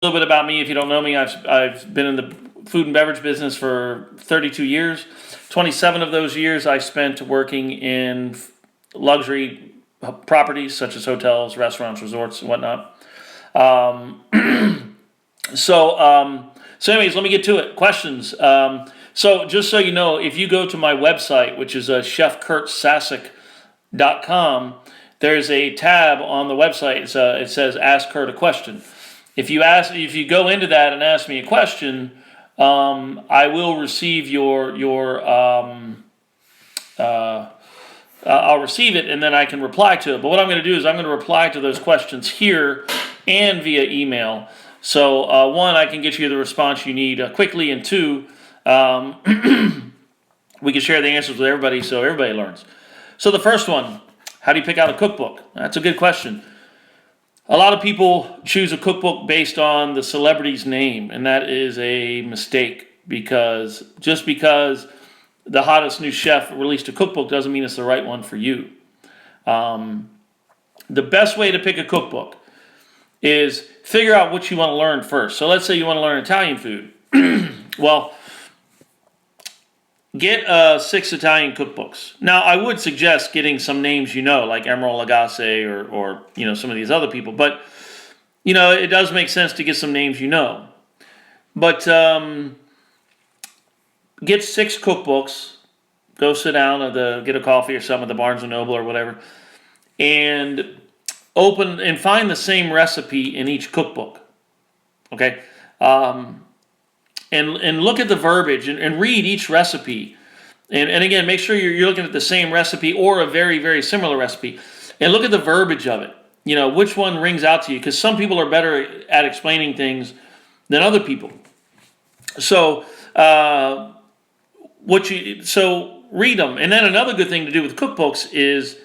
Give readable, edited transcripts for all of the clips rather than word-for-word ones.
little bit about me. If you don't know me, I've been in the food and beverage business for 32 years. 27 of those years I spent working in luxury properties such as hotels, restaurants, resorts, and whatnot. Um, so anyways, let me get to it. Questions. So just so you know, if you go to my website, which is chefcurtsasic.com, there's a tab on the website. It says "Ask Curt a Question." If you go into that and ask me a question, I will receive I'll receive it, and then I can reply to it. But what I'm going to do is I'm going to reply to those questions here and via email. So one, I can get you the response you need quickly, and two, we can share the answers with everybody so everybody learns. So the first one, how do you pick out a cookbook? That's a good question. A lot of people choose a cookbook based on the celebrity's name, and that is a mistake, because just because the hottest new chef released a cookbook doesn't mean it's the right one for you. The best way to pick a cookbook is figure out what you want to learn first. So let's say you want to learn Italian food. Well, get 6 Italian cookbooks. Now, I would suggest getting some names like Emeril Lagasse or some of these other people. But, it does make sense to get some names But get 6 cookbooks. Go sit down at get a coffee or something at the Barnes & Noble or whatever. And open and find the same recipe in each cookbook. Okay? And look at the verbiage and read each recipe. And again, make sure you're looking at the same recipe or a very, very similar recipe. And look at the verbiage of it. Which one rings out to you. Because some people are better at explaining things than other people. So, read them. And then another good thing to do with cookbooks is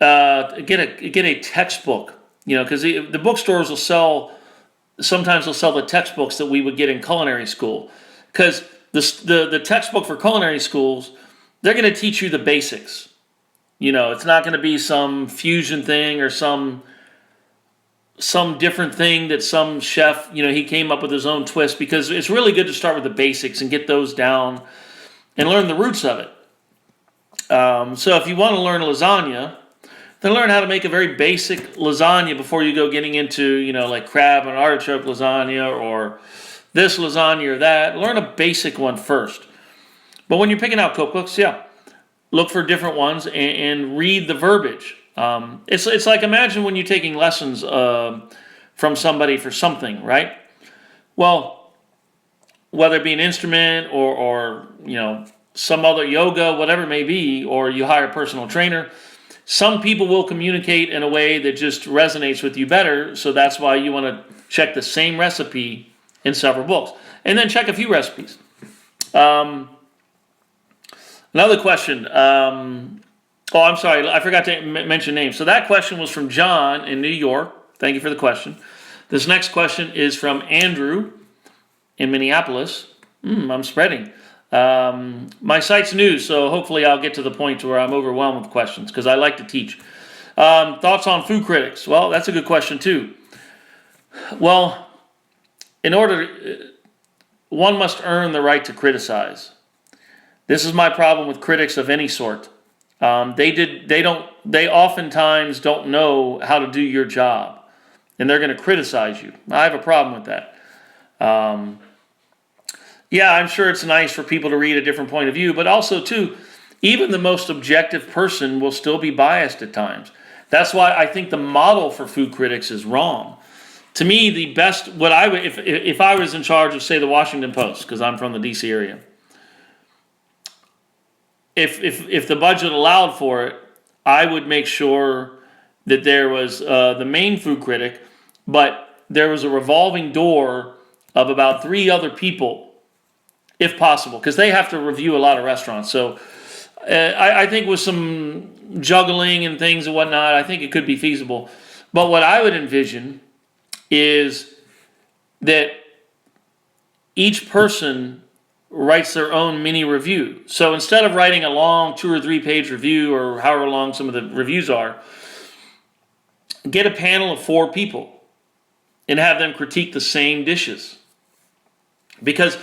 get a textbook. Because the bookstores sometimes they'll sell the textbooks that we would get in culinary school, because the textbook for culinary schools, they're going to teach you the basics. It's not going to be some fusion thing or some different thing that some chef, he came up with his own twist, because it's really good to start with the basics and get those down and learn the roots of it. So if you want to learn lasagna, then learn how to make a very basic lasagna before you go getting into, like crab and artichoke lasagna or this lasagna or that. Learn a basic one first. But when you're picking out cookbooks, look for different ones and read the verbiage. It's like, imagine when you're taking lessons from somebody for something, right? Well, whether it be an instrument or some other yoga, whatever it may be, or you hire a personal trainer, some people will communicate in a way that just resonates with you better, so that's why you want to check the same recipe in several books. And then check a few recipes. Another question. I'm sorry, I forgot to mention names. So that question was from John in New York. Thank you for the question. This next question is from Andrew in Minneapolis. I'm spreading. My site's new, so hopefully I'll get to the point where I'm overwhelmed with questions, because I like to teach. Thoughts on food critics? Well, that's a good question too. Well, one must earn the right to criticize. This is my problem with critics of any sort. They oftentimes don't know how to do your job, and they're going to criticize you. I have a problem with that. I'm sure it's nice for people to read a different point of view, but also, too, even the most objective person will still be biased at times. That's why I think the model for food critics is wrong. To me, the best, if I was in charge of, say, the Washington Post, because I'm from the D.C. area, if the budget allowed for it, I would make sure that there was the main food critic, but there was a revolving door of about 3 other people, if possible, because they have to review a lot of restaurants. So I think with some juggling and things and whatnot, I think it could be feasible. But what I would envision is that each person writes their own mini review. So instead of writing a long 2 or 3 page review, or however long some of the reviews are, get a panel of 4 people and have them critique the same dishes. Because,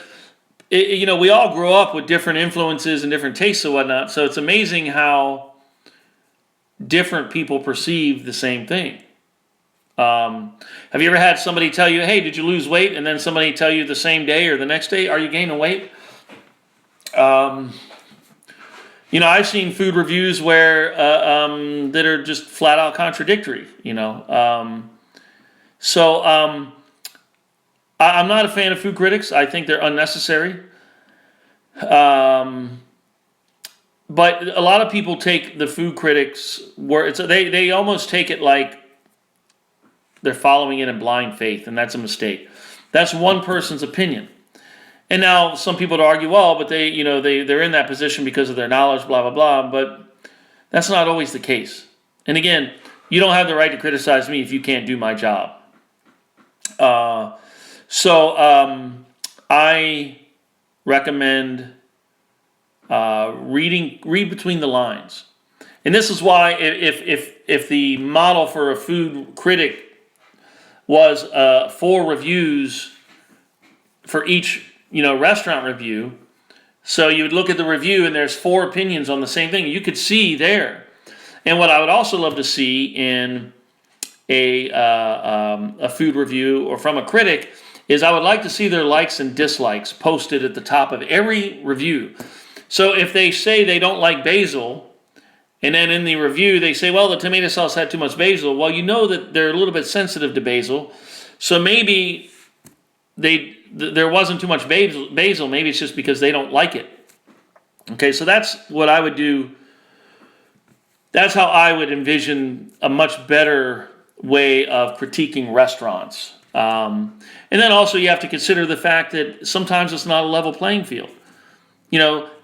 we all grow up with different influences and different tastes and whatnot, so it's amazing how different people perceive the same thing. Have you ever had somebody tell you, hey, did you lose weight? And then somebody tell you the same day or the next day, are you gaining weight? I've seen food reviews where that are just flat out contradictory, I'm not a fan of food critics. I think they're unnecessary. But a lot of people take the food critics where they almost take it like they're following it in blind faith, and that's a mistake. That's one person's opinion. And now some people would argue, well, but they're in that position because of their knowledge, blah, blah, blah. But that's not always the case. And again, you don't have the right to criticize me if you can't do my job. I recommend read between the lines. And this is why if the model for a food critic was 4 reviews for each restaurant review, so you would look at the review and there's 4 opinions on the same thing, you could see there. And what I would also love to see in a food review or from a critic is I would like to see their likes and dislikes posted at the top of every review. So if they say they don't like basil, and then in the review they say, well, the tomato sauce had too much basil, well, you know that they're a little bit sensitive to basil, so maybe there wasn't too much basil, maybe it's just because they don't like it. Okay, so that's what I would do. That's how I would envision a much better way of critiquing restaurants. And then also you have to consider the fact that sometimes it's not a level playing field.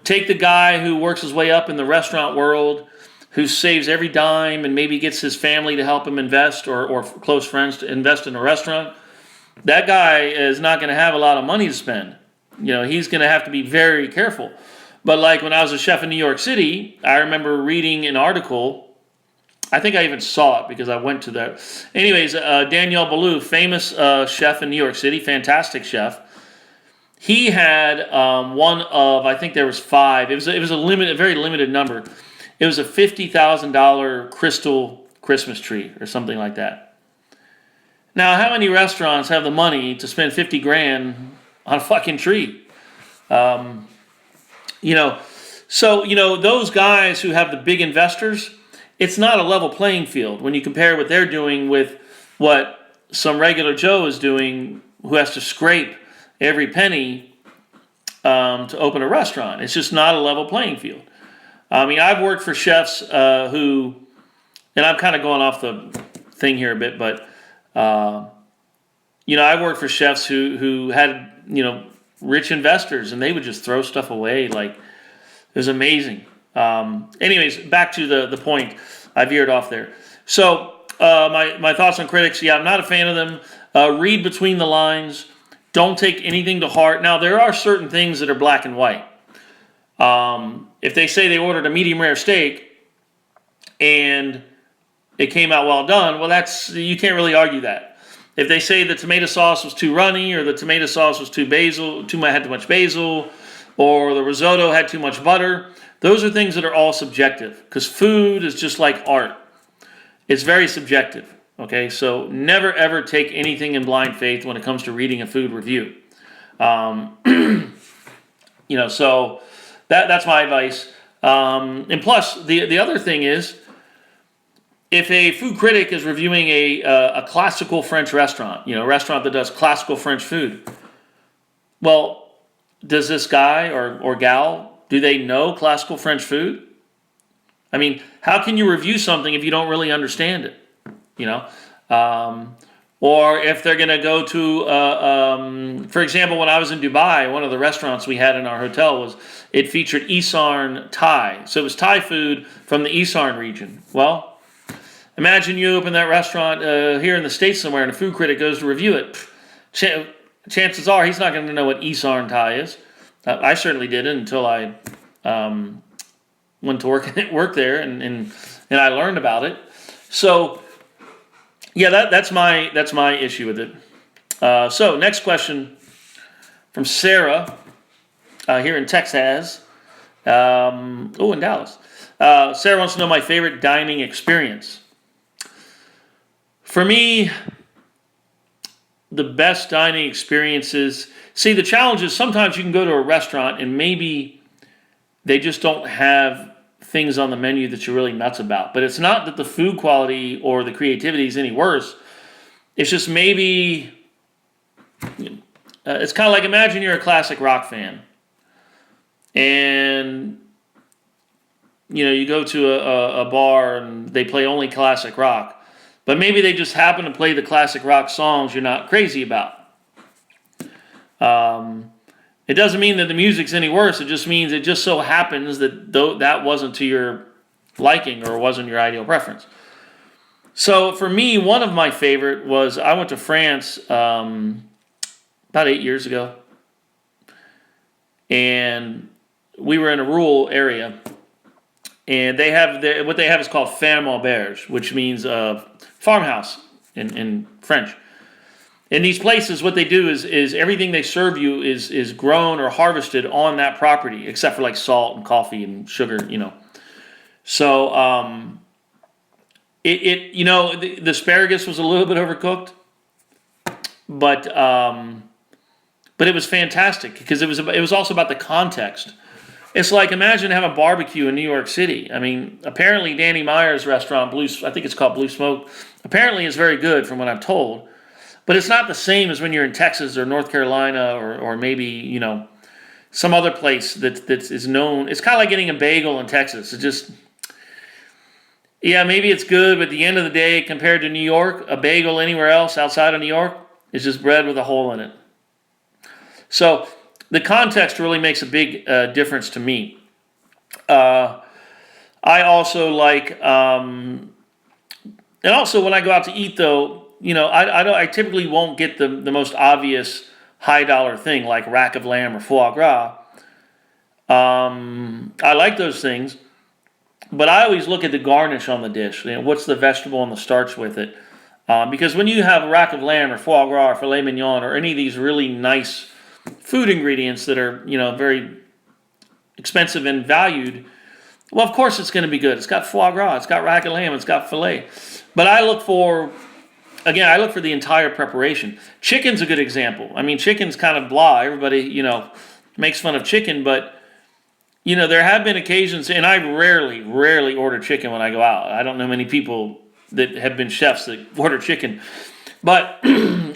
Take the guy who works his way up in the restaurant world, who saves every dime and maybe gets his family to help him invest or close friends to invest in a restaurant. That guy is not going to have a lot of money to spend. He's going to have to be very careful. But like when I was a chef in New York City, I remember reading an article. I think I even saw it because I went to that. Anyways, Daniel Boulud, famous chef in New York City, fantastic chef. He had one of, I think there was 5. It was a very limited number. It was a $50,000 crystal Christmas tree or something like that. Now, how many restaurants have the money to spend $50,000 on a fucking tree? So those guys who have the big investors, it's not a level playing field when you compare what they're doing with what some regular Joe is doing who has to scrape every penny to open a restaurant. It's just not a level playing field. I've worked for chefs who, and I'm kind of going off the thing here a bit, but I worked for chefs who had rich investors, and they would just throw stuff away. Like, it was amazing. Anyways, back to the point. I veered off there. So my thoughts on critics. Yeah, I'm not a fan of them. Read between the lines. Don't take anything to heart. Now, there are certain things that are black and white. If they say they ordered a medium rare steak and it came out well done, well, you can't really argue that. If they say the tomato sauce was too runny, or the tomato sauce was had too much basil, or the risotto had too much butter, those are things that are all subjective, because food is just like art. It's very subjective. Okay, so never ever take anything in blind faith when it comes to reading a food review. So that's my advice. And plus, the other thing is, if a food critic is reviewing a classical French restaurant, a restaurant that does classical French food, well, does this guy or gal, do they know classical French food? How can you review something if you don't really understand it? Or if they're going to go to, for example, when I was in Dubai, one of the restaurants we had in our hotel it featured Isarn Thai. So it was Thai food from the Isarn region. Well, imagine you open that restaurant here in the States somewhere and a food critic goes to review it. Chances are he's not going to know what Isarn Thai is. I certainly didn't until I went to work there and I learned about it. So, yeah, that's my issue with it. So next question from Sarah here in Texas. In Dallas. Sarah wants to know my favorite dining experience. For me, the best dining experiences. See, the challenge is sometimes you can go to a restaurant and maybe they just don't have things on the menu that you're really nuts about. But it's not that the food quality or the creativity is any worse. It's just maybe it's kind of like, imagine you're a classic rock fan, and you go to a bar and they play only classic rock, but maybe they just happen to play the classic rock songs you're not crazy about. It doesn't mean that the music's any worse. It just means it just so happens that that wasn't to your liking or wasn't your ideal preference. So for me, one of my favorite was, I went to France about 8 years ago, and we were in a rural area, and they have what they have is called ferme auberge, which means farmhouse in French. In these places, what they do is everything they serve you is grown or harvested on that property, except for like salt and coffee and sugar, So the asparagus was a little bit overcooked, but it was fantastic because it was also about the context. It's like, imagine having a barbecue in New York City. I mean, apparently Danny Meyer's restaurant, I think it's called Blue Smoke, apparently is very good from what I'm told. But it's not the same as when you're in Texas or North Carolina or maybe, some other place that is known. It's kind of like getting a bagel in Texas. It just, yeah, maybe it's good, but at the end of the day, compared to New York, a bagel anywhere else outside of New York is just bread with a hole in it. So the context really makes a big difference to me. I also like, and also when I go out to eat, though, I typically won't get the most obvious high dollar thing like rack of lamb or foie gras. I like those things, but I always look at the garnish on the dish. What's the vegetable and the starch with it? Because when you have a rack of lamb or foie gras or filet mignon or any of these really nice food ingredients that are, very expensive and valued, well, of course it's going to be good. It's got foie gras, it's got rack of lamb, it's got filet. But I look for the entire preparation. Chicken's a good example. I mean, chicken's kind of blah. Everybody, makes fun of chicken, but, there have been occasions, and I rarely order chicken when I go out. I don't know many people that have been chefs that order chicken. But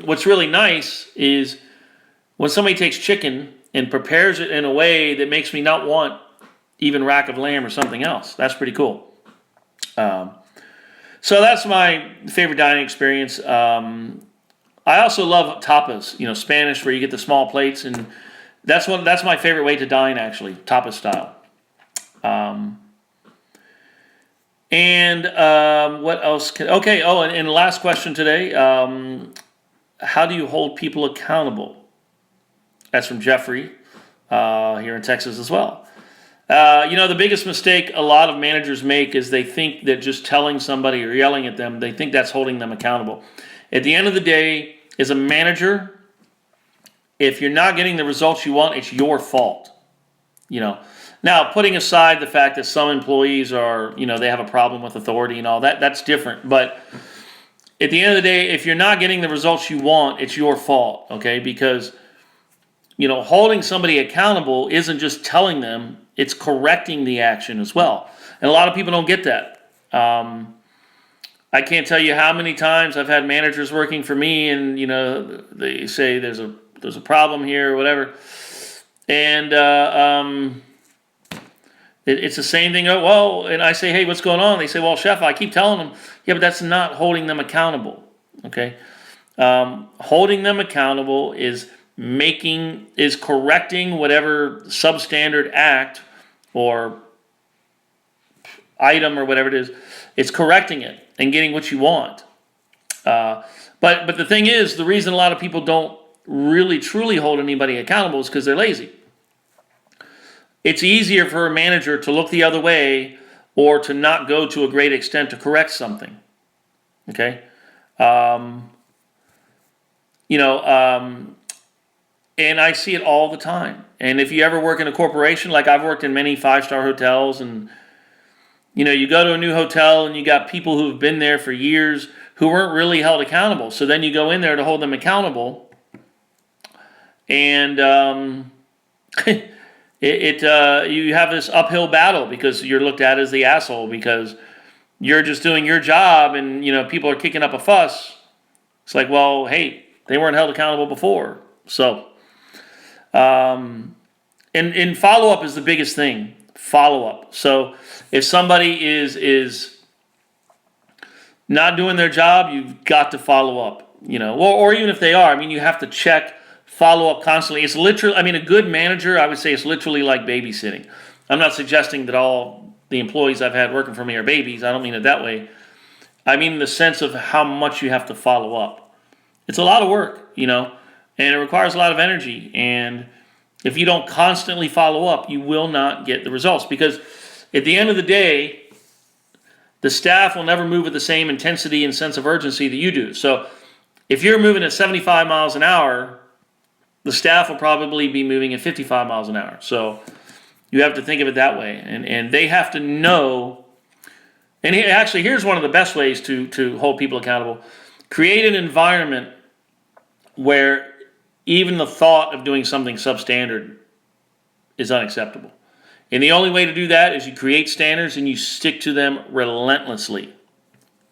what's really nice is when somebody takes chicken and prepares it in a way that makes me not want even rack of lamb or something else. That's pretty cool. So that's my favorite dining experience. I also love tapas, Spanish, where you get the small plates, and that's my favorite way to dine, actually, tapas style. What else? And the last question today, how do you hold people accountable? That's from Jeffrey here in Texas as well. The biggest mistake a lot of managers make is they think that just telling somebody or yelling at them, they think that's holding them accountable. At the end of the day, as a manager, if you're not getting the results you want, it's your fault. Now, putting aside the fact that some employees are, they have a problem with authority and all that, that's different. But at the end of the day, if you're not getting the results you want, it's your fault, okay? Because, holding somebody accountable isn't just telling them, it's correcting the action as well. And a lot of people don't get that. I can't tell you how many times I've had managers working for me, and they say there's a problem here or whatever, and it's the same thing. And I say, hey, what's going on? They say, well, chef, I keep telling them. Yeah, but that's not holding them accountable. Okay, holding them accountable is correcting whatever substandard act or item or whatever it is. It's correcting it and getting what you want. But the thing is, the reason a lot of people don't really truly hold anybody accountable is because they're lazy. It's easier for a manager to look the other way or to not go to a great extent to correct something. Okay? you know, and I see it all the time. And if you ever work in a corporation, like I've worked in many 5-star hotels, and you know, you go to a new hotel and you got people who've been there for years who weren't really held accountable. So then you go in there to hold them accountable, and you have this uphill battle because you're looked at as the asshole because you're just doing your job, and you know, people are kicking up a fuss. It's like, well, hey, they weren't held accountable before. So, and follow up is the biggest thing. Follow up. So if somebody is not doing their job, you've got to follow up. You know, or even if they are, I mean, you have to check, follow up constantly. It's literally, I mean, a good manager, I would say, it's literally like babysitting. I'm not suggesting that all the employees I've had working for me are babies. I don't mean it that way. I mean in the sense of how much you have to follow up. It's a lot of work, you know, and it requires a lot of energy. And if you don't constantly follow up, you will not get the results, because at the end of the day, the staff will never move with the same intensity and sense of urgency that you do. So if you're moving at 75 miles an hour, the staff will probably be moving at 55 miles an hour. So you have to think of it that way. And they have to know. And actually, here's one of the best ways to hold people accountable. Create an environment where even the thought of doing something substandard is unacceptable. And the only way to do that is you create standards and you stick to them relentlessly.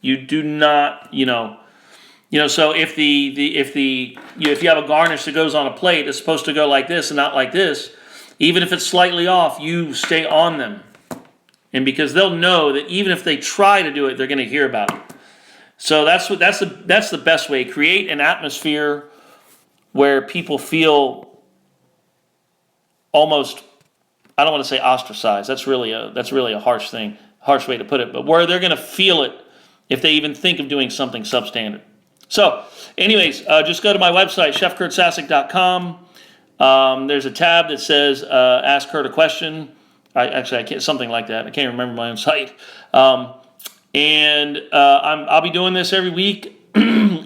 You do not, so if if you have a garnish that goes on a plate, it's supposed to go like this and not like this. Even if it's slightly off, you stay on them. And because they'll know that even if they try to do it, they're going to hear about it. So that's the best way. Create an atmosphere where people feel almost, I don't want to say ostracized. That's really a harsh way to put it. But where they're going to feel it if they even think of doing something substandard. So, anyways, just go to my website, chefcurtsasic.com. There's a tab that says Ask Curt a Question. I can't, something like that. I can't remember my own site. I'll be doing this every week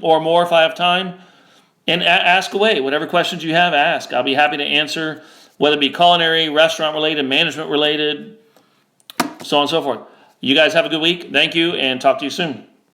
or more if I have time. And ask away. Whatever questions you have, ask. I'll be happy to answer, whether it be culinary, restaurant related, management related, so on and so forth. You guys have a good week. Thank you, and talk to you soon.